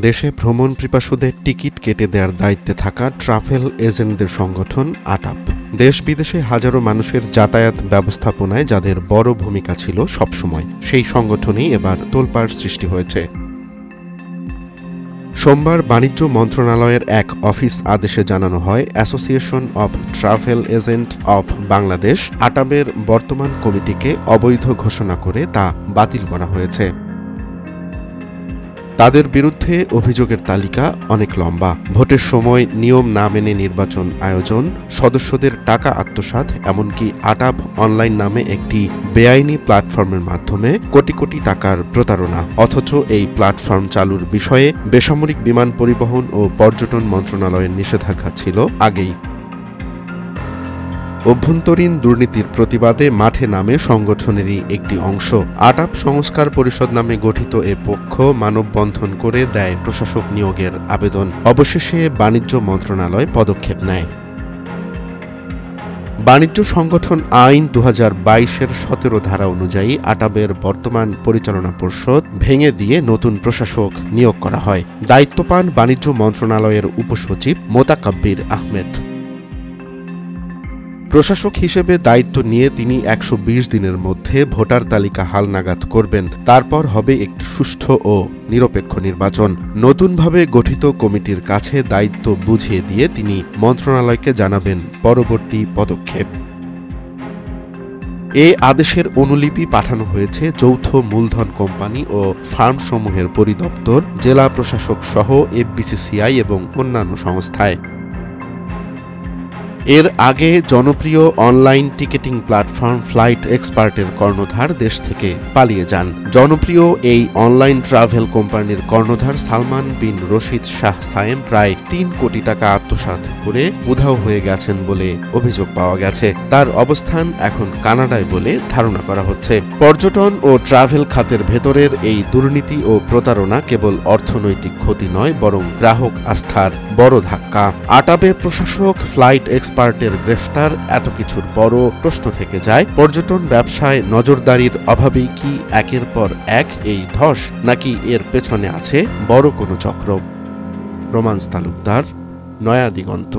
দেশে ভ্রমণ পিপাসুদের টিকিট কেটে দেওয়ার দায়িত্বে থাকা ট্রাভেল এজেন্টদের সংগঠন আটাপ দেশ বিদেশে হাজারো মানুষের যাতায়াত ব্যবস্থাপনায় যাদের বড় ভূমিকা ছিল সবসময়, সেই সংগঠনেই এবার তোলপাড় সৃষ্টি হয়েছে। সোমবার বাণিজ্য মন্ত্রণালয়ের এক অফিস আদেশে জানানো হয়, association of travel agent of Bangladesh আটাবের বর্তমান কমিটিকে অবৈধ ঘোষণা করে তা বাতিল করা হয়েছে। তাদের বিরুদ্ধে অভিযোগের তালিকা অনেক লম্বা। ভোটের সময় নিয়ম না মেনে নির্বাচন আয়োজন, সদস্যদের টাকা আত্মসাৎ, এমনকি আটাব অনলাইন নামে একটি বেআইনি প্ল্যাটফর্মের মাধ্যমে কোটি কোটি টাকার প্রতারণা। অথচ এই প্ল্যাটফর্ম চালুর বিষয়ে বেসামরিক বিমান পরিবহন ও পর্যটন মন্ত্রণালয়ের নিষেধাজ্ঞা ছিল আগেই। অভ্যন্তরীণ দুর্নীতির প্রতিবাদে মাঠে নামে সংগঠনেরই একটি অংশ। আটাব সংস্কার পরিষদ নামে গঠিত এ পক্ষ মানববন্ধন করে দেয় প্রশাসক নিয়োগের আবেদন। অবশেষে বাণিজ্য মন্ত্রণালয় পদক্ষেপ নেয়। বাণিজ্য সংগঠন আইন ২০২২-এর ১৭ ধারা অনুযায়ী আটাবের বর্তমান পরিচালনা পর্ষদ ভেঙে দিয়ে নতুন প্রশাসক নিয়োগ করা হয়। দায়িত্ব পান বাণিজ্য মন্ত্রণালয়ের উপসচিব মোতাকাব্বির আহমেদ। প্রশাসক হিসেবে দায়িত্ব নিয়ে তিনি ১২০ দিনের মধ্যে ভোটার তালিকা হালনাগাদ করবেন। তারপর হবে একটি সুষ্ঠু ও নিরপেক্ষ নির্বাচন। নতুনভাবে গঠিত কমিটির কাছে দায়িত্ব বুঝিয়ে দিয়ে তিনি মন্ত্রণালয়কে জানাবেন পরবর্তী পদক্ষেপ। এ আদেশের অনুলিপি পাঠানো হয়েছে যৌথ মূলধন কোম্পানি ও ফার্মসমূহের পরিদপ্তর, জেলা প্রশাসক সহ এফবিসিসিআই এবং অন্যান্য সংস্থায়। এর আগে জনপ্রিয় অনলাইন টিকেটিং প্ল্যাটফর্ম ফ্লাইট এক্সপার্টের কর্ণধার দেশ থেকে পালিয়ে যান। জনপ্রিয় এই অনলাইন ট্রাভেল কোম্পানির কর্ণধার সালমান বিন রশিদ শাহ সায়েম প্রায় ৩ কোটি টাকা আত্মসাৎ করে উধাও হয়ে গেছেন বলে অভিযোগ পাওয়া গেছে। তার অবস্থান এখন কানাডায় বলে ধারণা করা হচ্ছে। পর্যটন ও ট্রাভেল খাতের ভেতরের এই দুর্নীতি ও প্রতারণা কেবল অর্থনৈতিক ক্ষতি নয়, বরং গ্রাহক আস্থার বড় ধাক্কা। আটাবে প্রশাসক, ফ্লাইট এক্সপার্টের গ্রেফতার, এত কিছুর বড় প্রশ্ন থেকে যায়, পর্যটন ব্যবসায় নজরদারির অভাবেই কি একের পর এক এই ধস, নাকি এর পেছনে আছে বড় কোনো চক্র? রোমান্স তালুকদার, নয়া দিগন্ত।